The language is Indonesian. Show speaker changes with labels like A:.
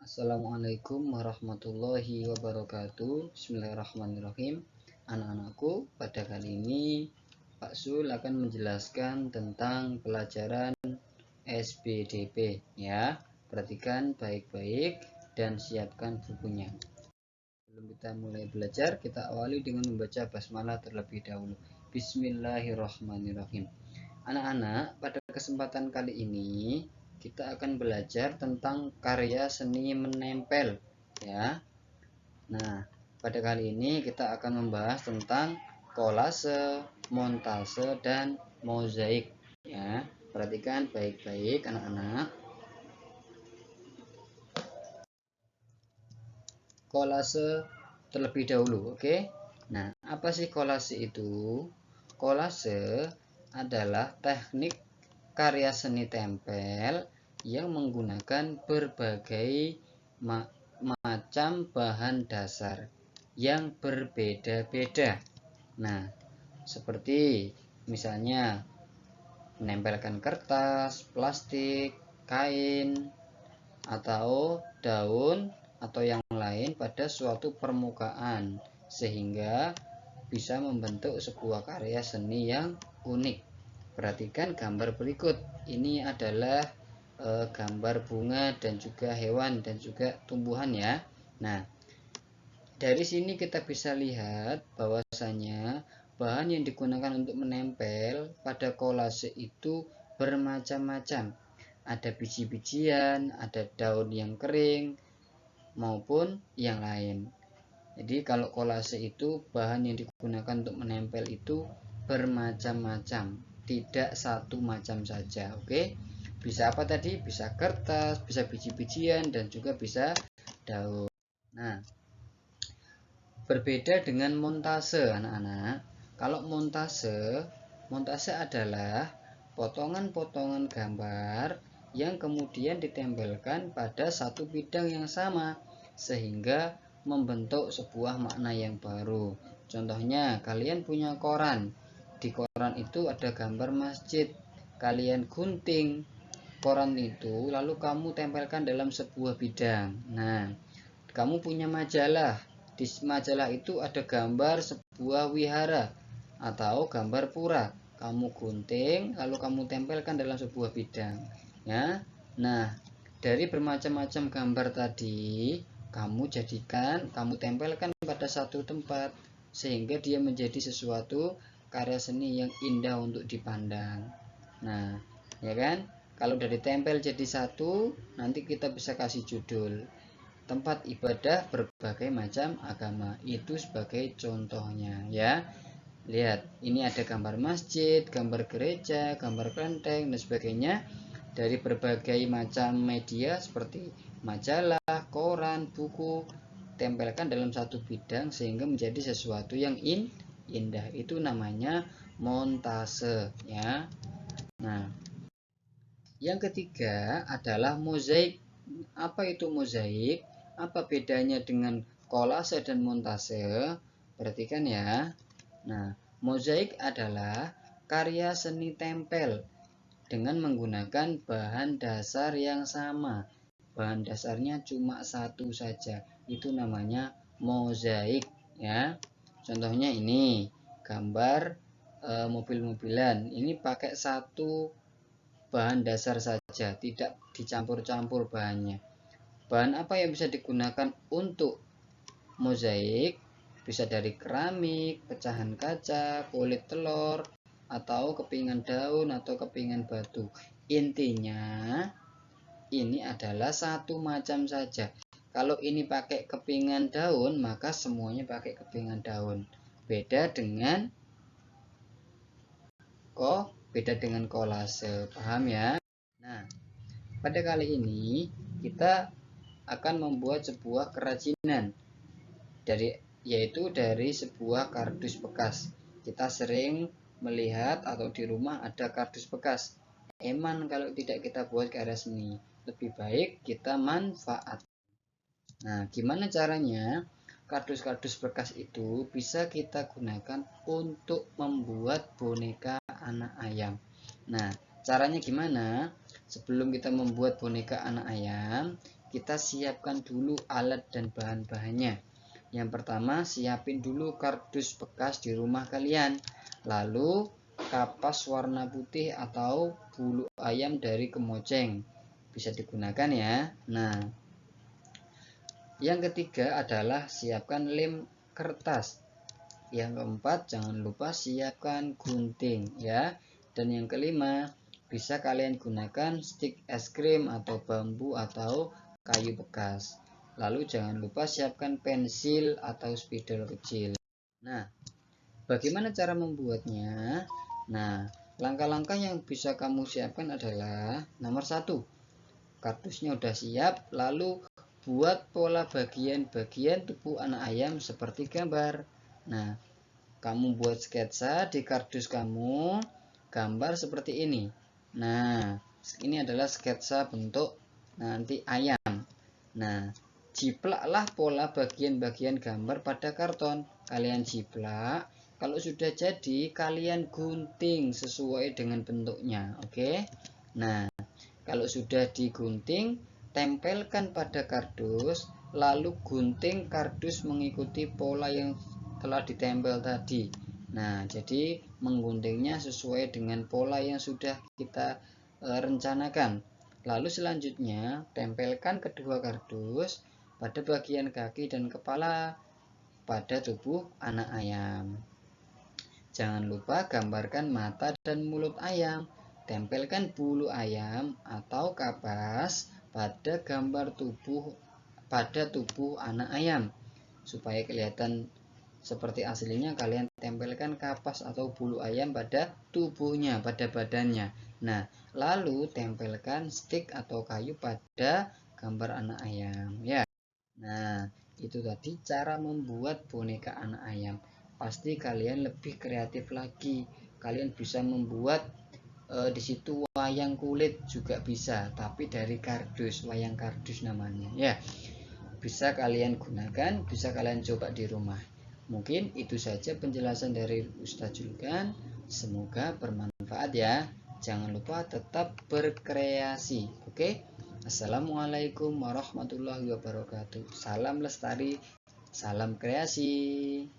A: Assalamualaikum warahmatullahi wabarakatuh. Bismillahirrahmanirrahim. Anak-anakku, pada kali ini Pak Sul akan menjelaskan tentang pelajaran SBDP ya. Perhatikan baik-baik dan siapkan bukunya. Sebelum kita mulai belajar, kita awali dengan membaca basmalah terlebih dahulu. Bismillahirrahmanirrahim. Anak-anak, pada kesempatan kali ini kita akan belajar tentang karya seni menempel ya. Nah, pada kali ini kita akan membahas tentang kolase, montase, dan mozaik ya. Perhatikan baik-baik anak-anak. Kolase terlebih dahulu, oke? Nah, apa sih kolase itu? Kolase adalah teknik karya seni tempel yang menggunakan berbagai macam bahan dasar yang berbeda-beda. Nah, seperti misalnya menempelkan kertas, plastik, kain, atau daun atau yang lain pada suatu permukaan sehingga bisa membentuk sebuah karya seni yang unik. Perhatikan gambar berikut. Ini adalah gambar bunga dan juga hewan dan juga tumbuhan ya. Nah, dari sini kita bisa lihat bahwasanya bahan yang digunakan untuk menempel pada kolase itu bermacam-macam. Ada biji-bijian, ada daun yang kering maupun yang lain. Jadi kalau kolase itu bahan yang digunakan untuk menempel itu bermacam-macam, tidak satu macam saja. Oke, bisa apa tadi? Bisa kertas, bisa biji-bijian, dan juga bisa daun. Nah, berbeda dengan montase anak-anak. Kalau montase adalah potongan-potongan gambar yang kemudian ditempelkan pada satu bidang yang sama sehingga membentuk sebuah makna yang baru. Contohnya, kalian punya koran. Di koran itu ada gambar masjid. Kalian gunting koran itu, lalu kamu tempelkan dalam sebuah bidang. Nah, kamu punya majalah. Di majalah itu ada gambar sebuah wihara atau gambar pura. Kamu gunting, lalu kamu tempelkan dalam sebuah bidang. Ya, nah dari bermacam-macam gambar tadi, kamu tempelkan pada satu tempat sehingga dia menjadi sesuatu karya seni yang indah untuk dipandang. Nah, ya kan? Kalau udah ditempel jadi satu, nanti kita bisa kasih judul tempat ibadah berbagai macam agama. Itu sebagai contohnya ya. Lihat, ini ada gambar masjid, gambar gereja, gambar kelenteng dan sebagainya dari berbagai macam media seperti majalah, koran, buku, tempelkan dalam satu bidang sehingga menjadi sesuatu yang indah. Itu namanya montase ya. Nah, yang ketiga adalah mozaik. Apa itu mozaik? Apa bedanya dengan kolase dan montase? Perhatikan ya. Nah, mozaik adalah karya seni tempel dengan menggunakan bahan dasar yang sama. Bahan dasarnya cuma satu saja. Itu namanya mozaik ya. Contohnya ini gambar mobil-mobilan. Ini pakai satu bahan dasar saja, tidak dicampur-campur bahannya. Bahan apa yang bisa digunakan untuk mozaik? Bisa dari keramik, pecahan kaca, kulit telur, atau kepingan daun atau kepingan batu. Intinya ini adalah satu macam saja. Kalau ini pakai kepingan daun, maka semuanya pakai kepingan daun. Beda dengan kolase, paham ya? Nah, pada kali ini kita akan membuat sebuah kerajinan yaitu dari sebuah kardus bekas. Kita sering melihat atau di rumah ada kardus bekas. Eman kalau tidak kita buat karya seni. Lebih baik kita manfaat. Nah, gimana caranya? Kardus-kardus bekas itu bisa kita gunakan untuk membuat boneka anak ayam. Nah, caranya gimana? Sebelum kita membuat boneka anak ayam, kita siapkan dulu alat dan bahan-bahannya. Yang pertama, siapin dulu kardus bekas di rumah kalian. Lalu kapas warna putih atau bulu ayam dari kemoceng bisa digunakan ya. Nah, yang ketiga adalah siapkan lem kertas. Yang keempat, jangan lupa siapkan gunting ya. Dan yang kelima, bisa kalian gunakan stik es krim atau bambu atau kayu bekas. Lalu jangan lupa siapkan pensil atau spidol kecil. Nah, bagaimana cara membuatnya? Nah, langkah-langkah yang bisa kamu siapkan adalah nomor 1, kardusnya udah siap, lalu buat pola bagian-bagian tubuh anak ayam seperti gambar. Nah, kamu buat sketsa di kardus kamu, gambar seperti ini. Nah, ini adalah sketsa bentuk nanti ayam. Nah, jiplaklah pola bagian-bagian gambar pada karton. Kalian jiplak. Kalau sudah jadi, kalian gunting sesuai dengan bentuknya. Oke. Nah, kalau sudah digunting, tempelkan pada kardus, lalu gunting kardus mengikuti pola yang telah ditempel tadi. Nah, jadi mengguntingnya sesuai dengan pola yang sudah kita rencanakan. Lalu selanjutnya, tempelkan kedua kardus pada bagian kaki dan kepala pada tubuh anak ayam. Jangan lupa gambarkan mata dan mulut ayam. Tempelkan bulu ayam atau kapas pada gambar tubuh anak ayam. Supaya kelihatan seperti aslinya, kalian tempelkan kapas atau bulu ayam pada tubuhnya, pada badannya. Nah, lalu tempelkan stik atau kayu pada gambar anak ayam ya. Nah, itu tadi cara membuat boneka anak ayam. Pasti kalian lebih kreatif lagi. Kalian bisa membuat di situ wayang kulit juga bisa, tapi dari kardus, wayang kardus namanya ya. Bisa kalian gunakan, bisa kalian coba di rumah. Mungkin itu saja penjelasan dari Ustadz Julkan. Semoga bermanfaat ya. Jangan lupa tetap berkreasi. Oke. Assalamualaikum warahmatullahi wabarakatuh. Salam lestari, salam kreasi.